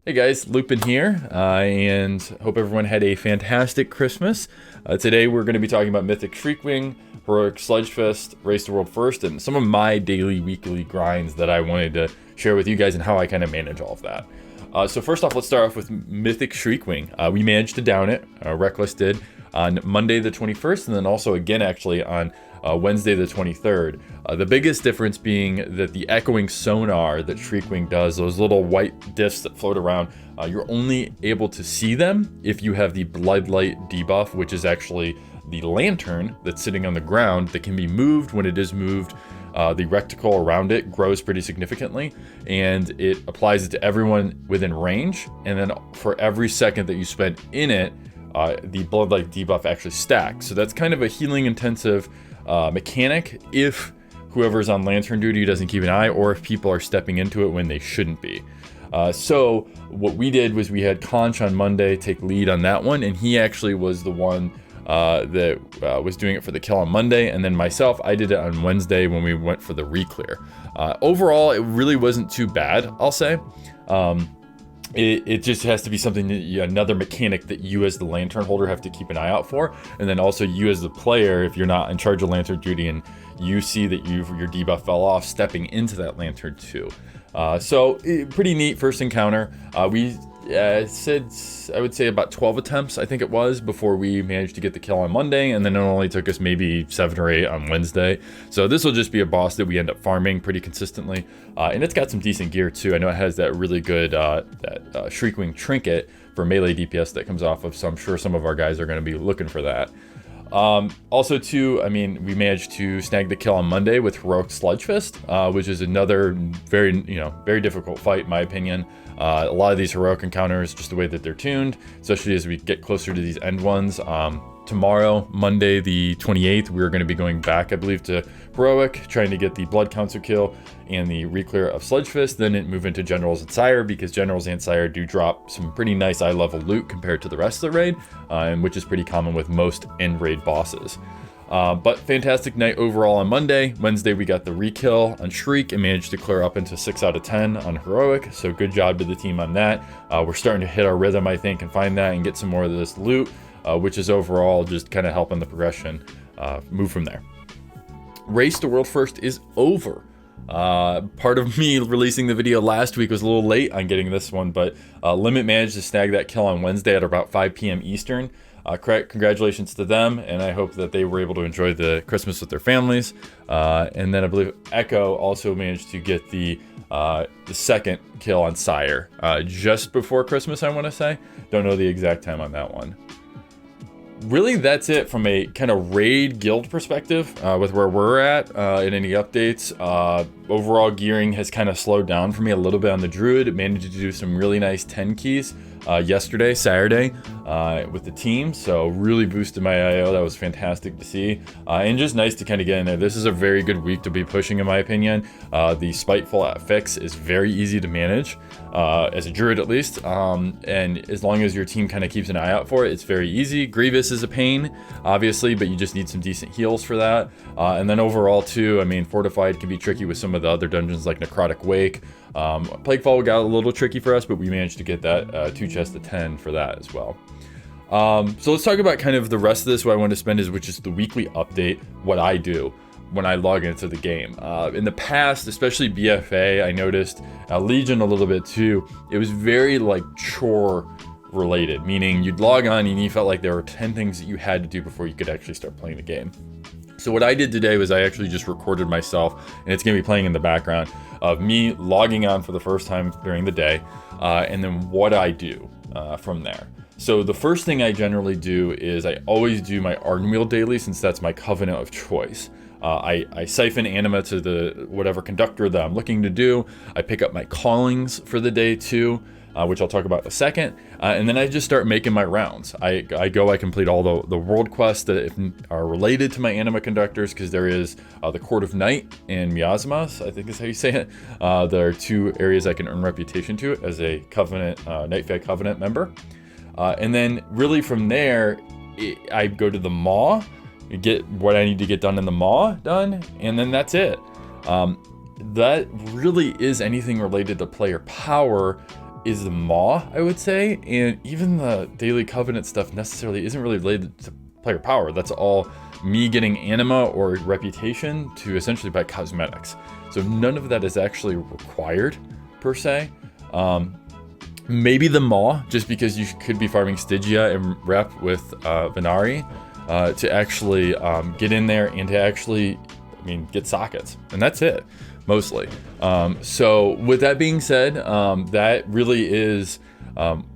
Hey guys, Lupin here, and hope everyone had a fantastic Christmas. Today we're going to be talking about Mythic Shriekwing, Heroic Sludgefest, Race to World First, and some of my daily, weekly grinds that I wanted to share with you guys and how I kind of manage all of that. So first off, let's start off with Mythic Shriekwing. We managed to down it, Reckless did, on Monday the 21st, and then also again actually on Wednesday the 23rd. The biggest difference being that the echoing sonar that Shriekwing does, those little white diffs that float around, you're only able to see them if you have the Bloodlight debuff, which is actually the lantern that's sitting on the ground that can be moved. When it is moved, the reticle around it grows pretty significantly, and it applies it to everyone within range, and then for every second that you spend in it, the Bloodlight debuff actually stacks. So that's kind of a healing intensive mechanic if whoever's on lantern duty doesn't keep an eye, or if people are stepping into it when they shouldn't be. So what we did was we had Conch on Monday take lead on that one, and he actually was the one that was doing it for the kill on Monday, and then myself, I did it on Wednesday when we went for the re-clear. Overall, it really wasn't too bad, I'll say. It just has to be something that another mechanic that you as the lantern holder have to keep an eye out for, and then also you as the player, if you're not in charge of lantern duty and you see that your debuff fell off, stepping into that lantern too. So pretty neat first encounter. We said, I would say about 12 attempts, I think it was, before we managed to get the kill on Monday, and then it only took us maybe 7 or 8 on Wednesday. So this will just be a boss that we end up farming pretty consistently, and it's got some decent gear too. I know it has that really good Shriekwing trinket for melee DPS that comes off of, so I'm sure some of our guys are going to be looking for that. Also too, I mean, we managed to snag the kill on Monday with Heroic Sludgefest, which is another very difficult fight in my opinion. A lot of these heroic encounters, just the way that they're tuned, especially as we get closer to these end ones. Tomorrow, Monday the 28th, we're going to be going back, I believe, to Heroic, trying to get the Blood Council kill and the re-clear of Sludgefest, then move into Generals and Sire, because Generals and Sire do drop some pretty nice eye-level loot compared to the rest of the raid, and which is pretty common with most end raid bosses. But fantastic night overall on Monday. Wednesday we got the re-kill on Shriek and managed to clear up into 6 out of 10 on Heroic, so good job to the team on that. We're starting to hit our rhythm, I think, and find that and get some more of this loot, which is overall just kind of helping the progression move from there. Race to World First is over. Part of me releasing the video last week was a little late on getting this one, but Limit managed to snag that kill on Wednesday at about 5 p.m. Eastern. Congratulations to them, and I hope that they were able to enjoy the Christmas with their families. And then I believe Echo also managed to get the second kill on Sire just before Christmas, I want to say. Don't know the exact time on that one. Really, that's it from a kind of raid guild perspective with where we're at and any updates. Overall gearing has kind of slowed down for me a little bit on the Druid. It managed to do some really nice 10 keys yesterday, Saturday, with the team. So really boosted my IO. That was fantastic to see. And just nice to kind of get in there. This is a very good week to be pushing, in my opinion. The Spiteful at Fix is very easy to manage, as a Druid at least. And as long as your team kind of keeps an eye out for it, it's very easy. Grievous is a pain, obviously, but you just need some decent heals for that. And then overall too, I mean, Fortified can be tricky with some of the other dungeons like Necrotic Wake. Plaguefall got a little tricky for us, but we managed to get that 2 chests of 10 for that as well. So let's talk about kind of the rest of this. What I want to spend is, which is the weekly update, what I do when I log into the game. In the past, especially BFA, I noticed Legion a little bit too. It was very like chore related, meaning you'd log on and you felt like there were 10 things that you had to do before you could actually start playing the game. So what I did today was I actually just recorded myself, and it's going to be playing in the background of me logging on for the first time during the day, and then what I do from there. So the first thing I generally do is I always do my Ardenweald daily, since that's my covenant of choice. I siphon anima to the whatever conductor that I'm looking to do. I pick up my callings for the day too, which I'll talk about in a second. And then I just start making my rounds. I complete all the world quests that are related to my anima conductors, because there is the Court of Night and Miasmas, I think is how you say it. There are 2 areas I can earn reputation to as a Covenant, Nightfang Covenant member. And then really from there, I go to the Maw, get what I need to get done in the Maw done, and then that's it. That really is anything related to player power is the Maw, I would say, and even the Daily Covenant stuff necessarily isn't really related to player power. That's all me getting anima or reputation to essentially buy cosmetics. So none of that is actually required per se. Maybe the Maw, just because you could be farming Stygia and rep with Venari to actually get in there and to actually, get sockets. And that's it, mostly. So with that being said, that really is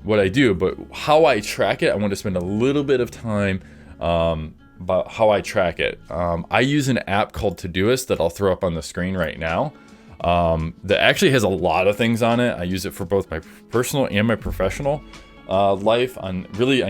what I do. But how I track it, I want to spend a little bit of time about how I track it. I use an app called Todoist that I'll throw up on the screen right now. That actually has a lot of things on it. I use it for both my personal and my professional life on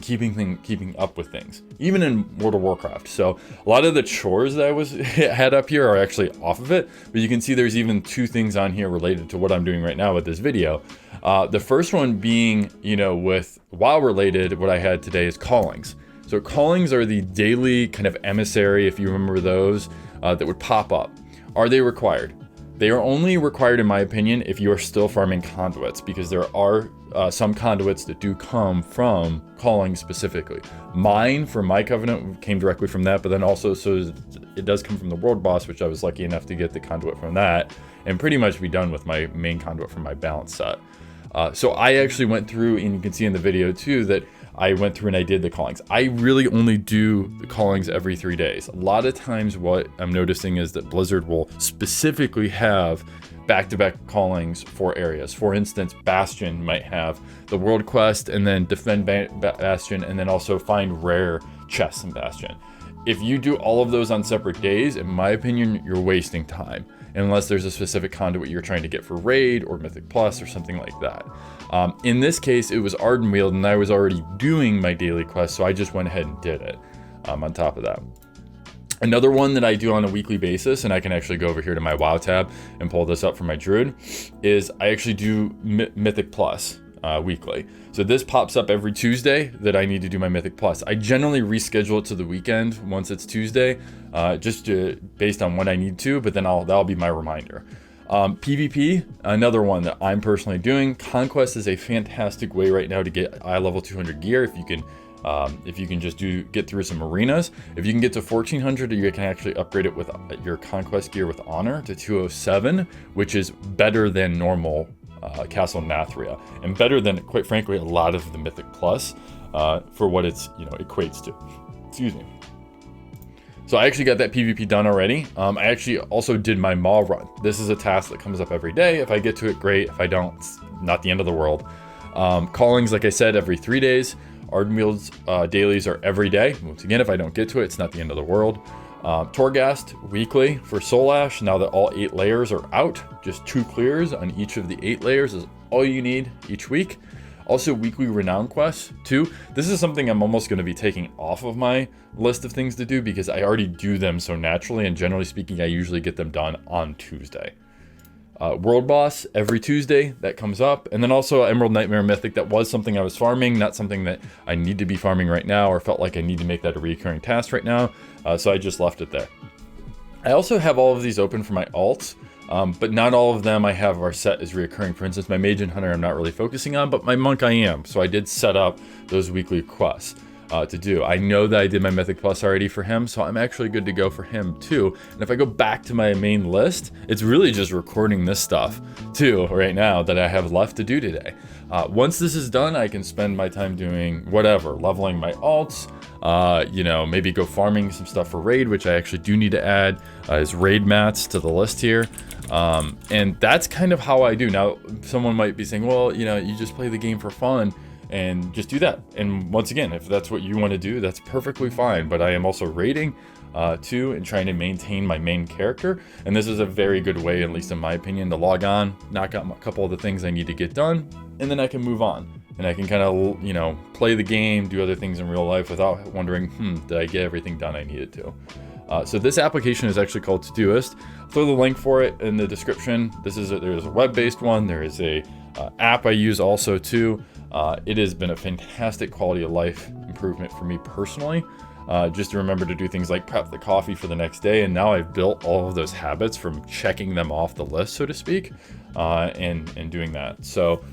keeping up with things, even in World of Warcraft. So a lot of the chores that I had up here are actually off of it, but you can see there's even 2 things on here related to what I'm doing right now with this video. The first one being, with WoW related, what I had today is callings. So callings are the daily kind of emissary, if you remember those, that would pop up. Are they required? They are only required, in my opinion, if you are still farming conduits, because there are some conduits that do come from calling specifically. Mine, for my covenant, came directly from that, but then also so it does come from the world boss, which I was lucky enough to get the conduit from that, and pretty much be done with my main conduit from my balance set. So I actually went through, and you can see in the video too, that I went through and I did the callings. I really only do the callings every 3 days. A lot of times what I'm noticing is that Blizzard will specifically have back-to-back callings for areas. For instance, Bastion might have the world quest and then defend Bastion and then also find rare chests in Bastion. If you do all of those on separate days, in my opinion, you're wasting time, unless there's a specific conduit you're trying to get for raid or Mythic Plus or something like that. In this case, it was Ardenweald, and I was already doing my daily quest, so I just went ahead and did it on top of that. Another one that I do on a weekly basis, and I can actually go over here to my WoW tab and pull this up for my Druid, is I actually do Mythic Plus weekly. So this pops up every Tuesday that I need to do my Mythic Plus. I generally reschedule it to the weekend once it's Tuesday, based on when I need to, but then that'll be my reminder. PvP, another one that I'm personally doing. Conquest is a fantastic way right now to get eye level 200 gear if you can just get through some arenas. If you can get to 1400, you can actually upgrade it with your Conquest gear with Honor to 207, which is better than normal Castle Nathria, and better than, quite frankly, a lot of the Mythic Plus for what it's equates to. Excuse me. So I actually got that PvP done already. I actually also did my Maw run. This is a task that comes up every day. If I get to it, great. If I don't, it's not the end of the world. Callings, like I said, every 3 days. Ardenweald's dailies are every day. Once again, if I don't get to it, it's not the end of the world. Torghast weekly for Soul Ash. Now that all 8 layers are out, just 2 clears on each of the 8 layers is all you need each week. Also weekly renown quests too. This is something I'm almost going to be taking off of my list of things to do because I already do them so naturally, and generally speaking, I usually get them done on Tuesday. World Boss every Tuesday, that comes up. And then also Emerald Nightmare Mythic, that was something I was farming, not something that I need to be farming right now or felt like I need to make that a recurring task right now. So I just left it there. I also have all of these open for my alts, but not all of them I have are set as reoccurring. For instance, my Mage and Hunter I'm not really focusing on, but my Monk I am. So I did set up those weekly quests to do. I know that I did my Mythic Plus already for him, so I'm actually good to go for him too. And if I go back to my main list, it's really just recording this stuff too right now that I have left to do today. Once this is done, I can spend my time doing whatever, leveling my alts, maybe go farming some stuff for raid, which I actually do need to add as raid mats to the list here. And that's kind of how I do. Now, someone might be saying, well, you just play the game for fun and just do that. And once again, if that's what you want to do, that's perfectly fine. But I am also raiding too and trying to maintain my main character. And this is a very good way, at least in my opinion, to log on, knock out a couple of the things I need to get done, and then I can move on. And I can kind of, play the game, do other things in real life without wondering, did I get everything done I needed to? So this application is actually called Todoist. I'll throw the link for it in the description. There's a web-based one. There is a app I use also too. It has been a fantastic quality of life improvement for me personally. just to remember to do things like prep the coffee for the next day. And now I've built all of those habits from checking them off the list, so to speak, and doing that. So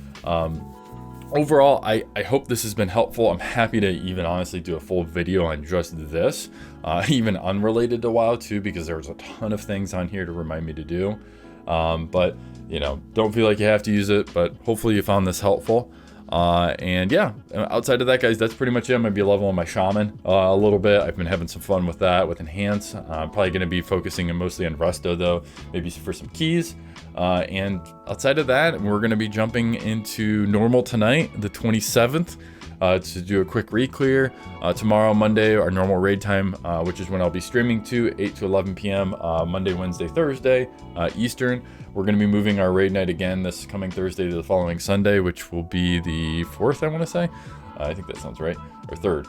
overall, I hope this has been helpful. I'm happy to even honestly do a full video on just this, even unrelated to WoW too, because there's a ton of things on here to remind me to do. But you know, don't feel like you have to use it, but hopefully you found this helpful. And yeah, outside of that, guys, that's pretty much it. I'm gonna be leveling my shaman a little bit. I've been having some fun with that, with enhance. I'm probably gonna be focusing mostly on resto though, maybe for some keys. And outside of that, we're gonna be jumping into normal tonight, the 27th. To do a quick re-clear. Tomorrow, Monday, our normal raid time, which is when I'll be streaming to 8 to 11 p.m. Monday, Wednesday, Thursday, Eastern. We're going to be moving our raid night again this coming Thursday to the following Sunday, which will be the 4th, I want to say. I think that sounds right, or 3rd.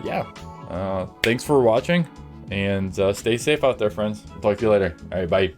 Yeah, thanks for watching, and stay safe out there, friends. I'll talk to you later. All right, bye.